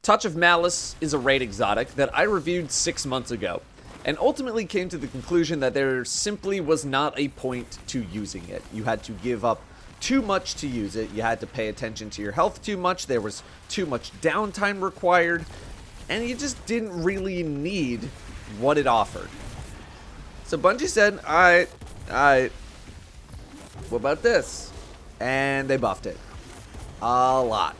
Touch of Malice is a raid exotic that I reviewed 6 months ago, and ultimately came to the conclusion that there simply was not a point to using it. You had to give up too much to use it, you had to pay attention to your health too much, there was too much downtime required, and you just didn't really need what it offered. So Bungie said, alright, what about this? And they buffed it. A lot.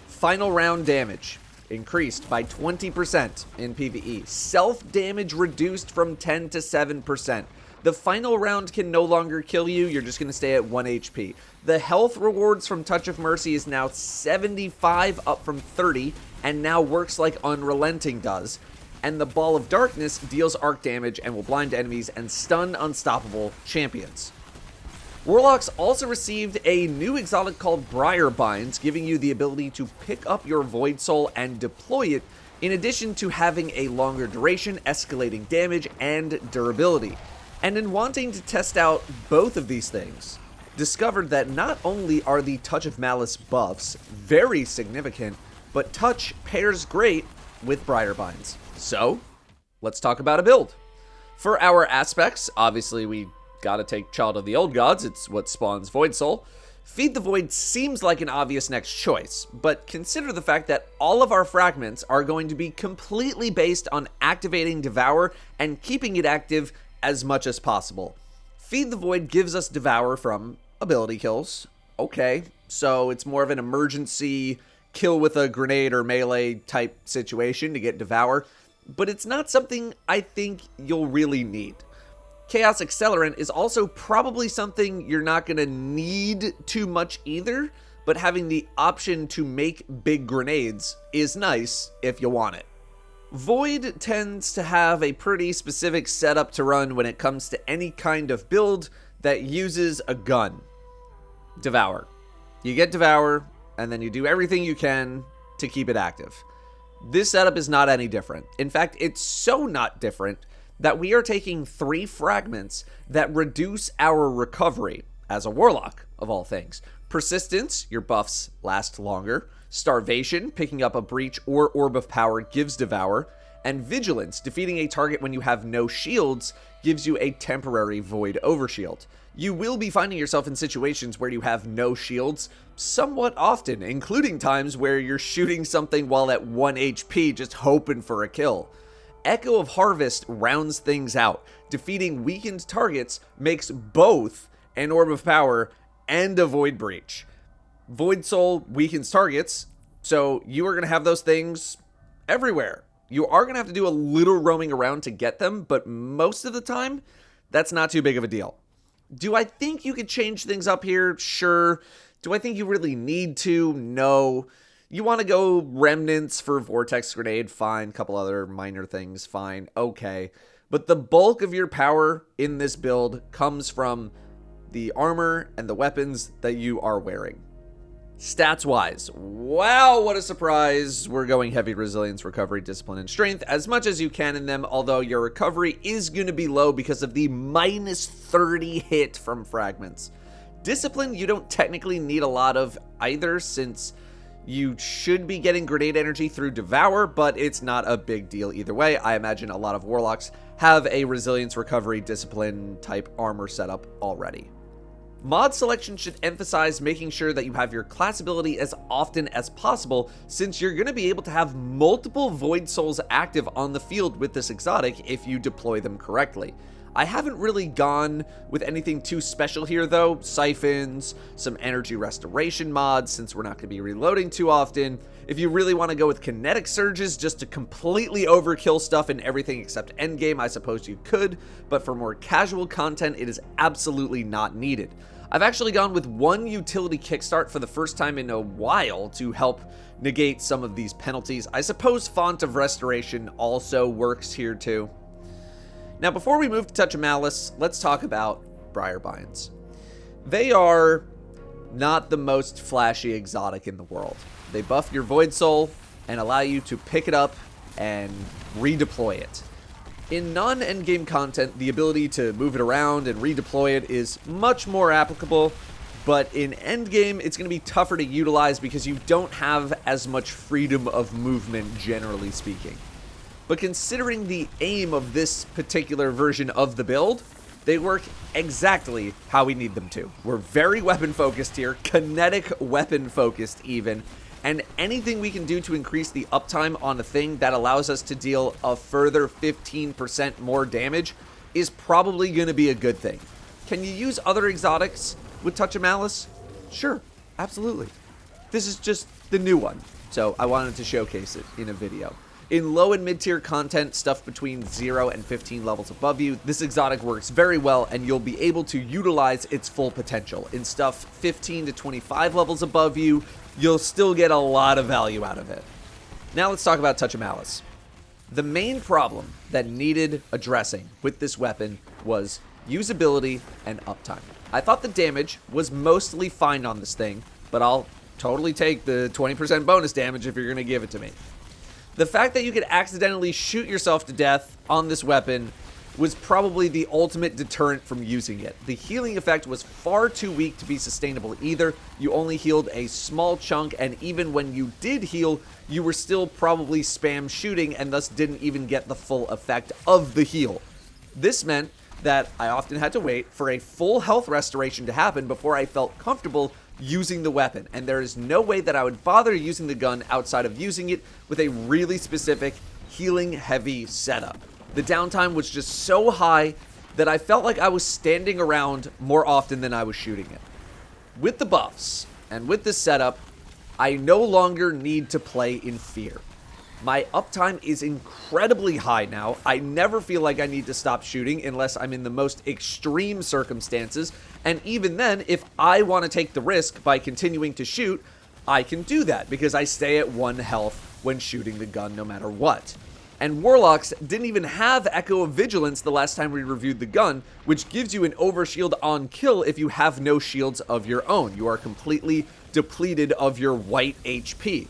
Final round damage increased by 20% in PvE. Self-damage reduced from 10 to 7%. The final round can no longer kill you, you're just going to stay at 1 HP. The health rewards from Touch of Mercy is now 75, up from 30, and now works like Unrelenting does. And the Ball of Darkness deals arc damage and will blind enemies and stun unstoppable champions. Warlocks also received a new exotic called Briarbinds, giving you the ability to pick up your Void Soul and deploy it, in addition to having a longer duration, escalating damage, and durability. And in wanting to test out both of these things, discovered that not only are the Touch of Malice buffs very significant, but Touch pairs great with Briarbinds. So, let's talk about a build. For our aspects, obviously we gotta take Child of the Old Gods, it's what spawns Void Soul. Feed the Void seems like an obvious next choice, but consider the fact that all of our fragments are going to be completely based on activating Devour and keeping it active as much as possible. Feed the Void gives us Devour from ability kills. Okay, so it's more of an emergency kill with a grenade or melee type situation to get Devour, but it's not something I think you'll really need. Chaos Accelerant is also probably something you're not going to need too much either, but having the option to make big grenades is nice if you want it. Void tends to have a pretty specific setup to run when it comes to any kind of build that uses a gun. Devour. You get Devour, and then you do everything you can to keep it active. This setup is not any different. In fact, it's so not different that we are taking 3 fragments that reduce our recovery, as a Warlock, of all things. Persistence, your buffs last longer. Starvation, picking up a Breach or Orb of Power gives Devour. And Vigilance, defeating a target when you have no shields, gives you a temporary Void Overshield. You will be finding yourself in situations where you have no shields somewhat often, including times where you're shooting something while at 1 HP just hoping for a kill. Echo of Harvest rounds things out. Defeating weakened targets makes both an Orb of Power and a Void Breach. Void Soul weakens targets, so you are going to have those things everywhere. You are going to have to do a little roaming around to get them, but most of the time, that's not too big of a deal. Do I think you could change things up here? Sure. Do I think you really need to? No. You want to go Remnants for Vortex Grenade? Fine. Couple other minor things? Fine. Okay. But the bulk of your power in this build comes from the armor and the weapons that you are wearing. Stats-wise, wow, what a surprise. We're going heavy resilience, recovery, discipline, and strength as much as you can in them, although your recovery is going to be low because of the minus 30 hit from fragments. Discipline, you don't technically need a lot of either, since you should be getting grenade energy through Devour, but it's not a big deal either way. I imagine a lot of Warlocks have a resilience, recovery, discipline type armor setup already. Mod selection should emphasize making sure that you have your class ability as often as possible, since you're going to be able to have multiple Void Souls active on the field with this exotic if you deploy them correctly. I haven't really gone with anything too special here though. Siphons, some energy restoration mods since we're not going to be reloading too often. If you really want to go with kinetic surges just to completely overkill stuff in everything except endgame, I suppose you could, but for more casual content it is absolutely not needed. I've actually gone with one utility kickstart for the first time in a while to help negate some of these penalties. I suppose Font of Restoration also works here too. Now before we move to Touch of Malice, let's talk about Briarbinds. They are not the most flashy exotic in the world. They buff your Void Soul and allow you to pick it up and redeploy it. In non-endgame content, the ability to move it around and redeploy it is much more applicable, but in endgame, it's going to be tougher to utilize because you don't have as much freedom of movement, generally speaking. But considering the aim of this particular version of the build, they work exactly how we need them to. We're very weapon focused here, kinetic weapon focused even, and anything we can do to increase the uptime on a thing that allows us to deal a further 15% more damage is probably going to be a good thing. Can you use other exotics with Touch of Malice? Sure, absolutely. This is just the new one, so I wanted to showcase it in a video. In low and mid-tier content, stuff between 0 and 15 levels above you, this exotic works very well and you'll be able to utilize its full potential. In stuff 15 to 25 levels above you, you'll still get a lot of value out of it. Now let's talk about Touch of Malice. The main problem that needed addressing with this weapon was usability and uptime. I thought the damage was mostly fine on this thing, but I'll totally take the 20% bonus damage if you're going to give it to me. The fact that you could accidentally shoot yourself to death on this weapon was probably the ultimate deterrent from using it. The healing effect was far too weak to be sustainable either. You only healed a small chunk, and even when you did heal, you were still probably spam shooting and thus didn't even get the full effect of the heal. This meant that I often had to wait for a full health restoration to happen before I felt comfortable using the weapon, and there is no way that I would bother using the gun outside of using it with a really specific healing heavy setup. The downtime was just so high that I felt like I was standing around more often than I was shooting it. With the buffs and with this setup, I no longer need to play in fear. My uptime is incredibly high now. I never feel like I need to stop shooting unless I'm in the most extreme circumstances. And even then, if I want to take the risk by continuing to shoot, I can do that because I stay at 1 health when shooting the gun no matter what. And Warlocks didn't even have Echo of Vigilance the last time we reviewed the gun, which gives you an overshield on kill if you have no shields of your own. You are completely depleted of your white HP.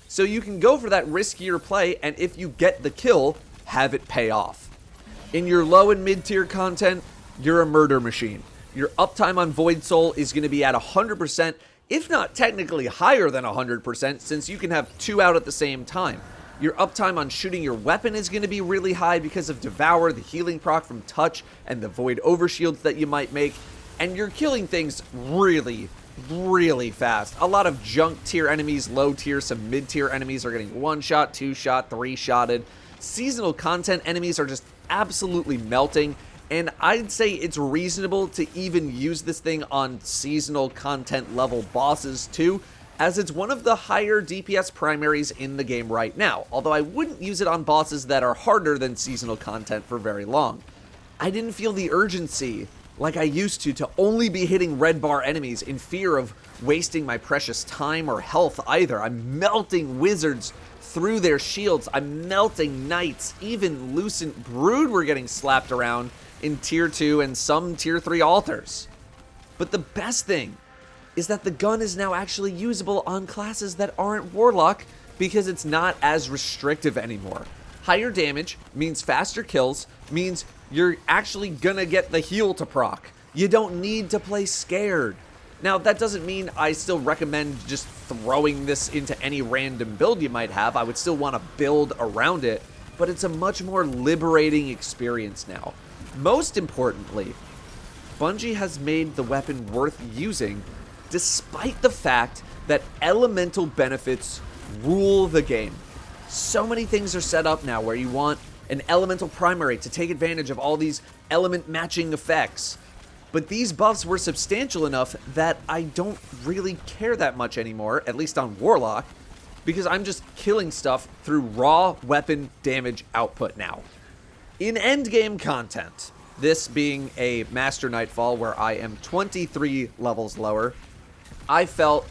So you can go for that riskier play, and if you get the kill, have it pay off. In your low and mid-tier content, you're a murder machine. Your uptime on Void Soul is going to be at 100%, if not technically higher than 100%, since you can have 2 out at the same time. Your uptime on shooting your weapon is going to be really high because of Devour, the healing proc from Touch, and the Void Overshields that you might make. And you're killing things really fast. A lot of junk tier enemies, low tier, some mid tier enemies are getting 1-shot, 2-shot, 3-shotted. Seasonal content enemies are just absolutely melting, and I'd say it's reasonable to even use this thing on seasonal content level bosses too, as it's one of the higher DPS primaries in the game right now, although I wouldn't use it on bosses that are harder than seasonal content for very long. I didn't feel the urgency like I used to only be hitting red bar enemies in fear of wasting my precious time or health either. I'm melting wizards through their shields. I'm melting knights. Even Lucent Brood were getting slapped around in tier 2 and some tier 3 altars. But the best thing is that the gun is now actually usable on classes that aren't Warlock because it's not as restrictive anymore. Higher damage means faster kills, means you're actually gonna get the heal to proc. You don't need to play scared. Now, that doesn't mean I still recommend just throwing this into any random build you might have. I would still want to build around it, but it's a much more liberating experience now. Most importantly, Bungie has made the weapon worth using despite the fact that elemental benefits rule the game. So many things are set up now where you want an elemental primary to take advantage of all these element matching effects. But these buffs were substantial enough that I don't really care that much anymore, at least on Warlock, because I'm just killing stuff through raw weapon damage output now. In endgame content, this being a Master Nightfall where I am 23 levels lower, I felt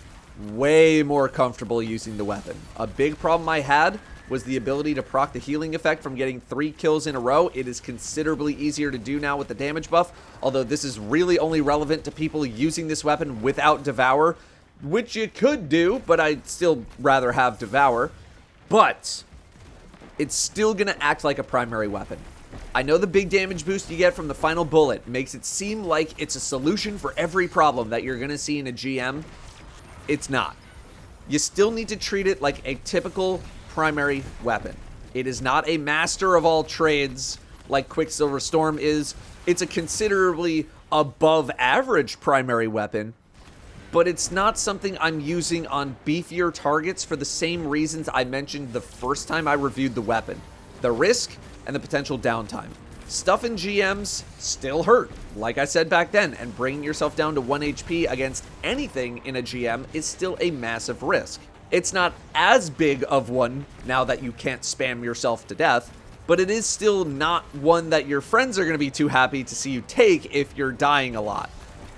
way more comfortable using the weapon. A big problem I had was the ability to proc the healing effect from getting 3 kills in a row. It is considerably easier to do now with the damage buff, although this is really only relevant to people using this weapon without Devour, which you could do, but I'd still rather have Devour. But it's still going to act like a primary weapon. I know the big damage boost you get from the final bullet makes it seem like it's a solution for every problem that you're going to see in a GM. It's not. You still need to treat it like a typical primary weapon. It is not a master of all trades like Quicksilver Storm is. It's a considerably above average primary weapon, but it's not something I'm using on beefier targets for the same reasons I mentioned the first time I reviewed the weapon. The risk and the potential downtime. Stuff in GMs still hurt, like I said back then, and bringing yourself down to 1 HP against anything in a GM is still a massive risk. It's not as big of one now that you can't spam yourself to death, but it is still not one that your friends are going to be too happy to see you take if you're dying a lot.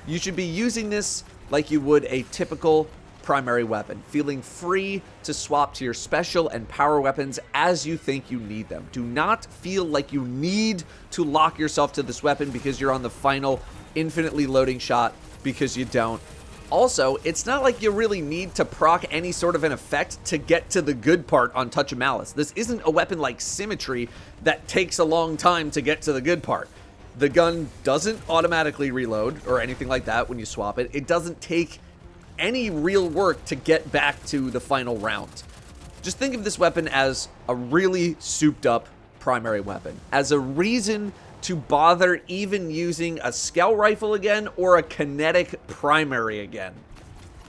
You should be using this like you would a typical primary weapon, feeling free to swap to your special and power weapons as you think you need them. Do not feel like you need to lock yourself to this weapon because you're on the final infinitely loading shot, because you don't. Also, it's not like you really need to proc any sort of an effect to get to the good part on Touch of Malice. This isn't a weapon like Symmetry that takes a long time to get to the good part. The gun doesn't automatically reload or anything like that when you swap it. It doesn't take any real work to get back to the final round. Just think of this weapon as a really souped up primary weapon, as a reason to bother even using a scout rifle again or a kinetic primary again.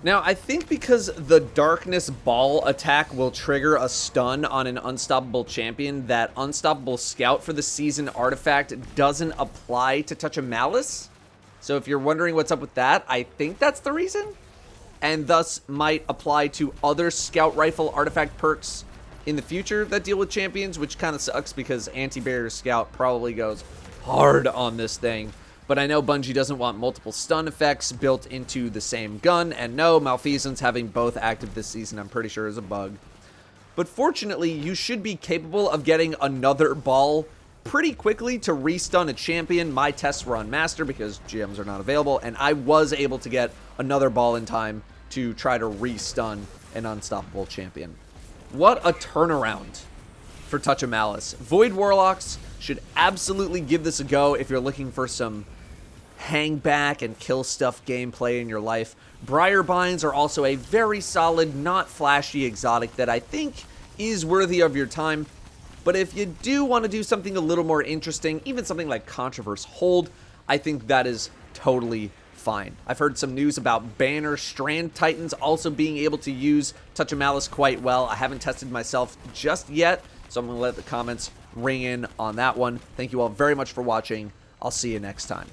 Now, I think because the Darkness Ball attack will trigger a stun on an Unstoppable champion, that Unstoppable Scout for the season artifact doesn't apply to Touch of Malice. So if you're wondering what's up with that, I think that's the reason, and thus might apply to other Scout Rifle artifact perks in the future that deal with champions, which kind of sucks because Anti-Barrier Scout probably goes hard on this thing. But I know Bungie doesn't want multiple stun effects built into the same gun, and no, Malfeasance having both active this season I'm pretty sure is a bug. But fortunately, you should be capable of getting another ball pretty quickly to restun a champion. My tests were on Master because GMs are not available, and I was able to get another ball in time to try to restun an Unstoppable champion. What a turnaround for Touch of Malice. Void Warlocks should absolutely give this a go if you're looking for some hang back and kill stuff gameplay in your life. Briarbinds are also a very solid, not flashy exotic that I think is worthy of your time. But if you do want to do something a little more interesting, even something like Controverse Hold, I think that is totally fine. I've heard some news about Banner Strand Titans also being able to use Touch of Malice quite well. I haven't tested myself just yet, so I'm going to let the comments ring in on that one. Thank you all very much for watching. I'll see you next time.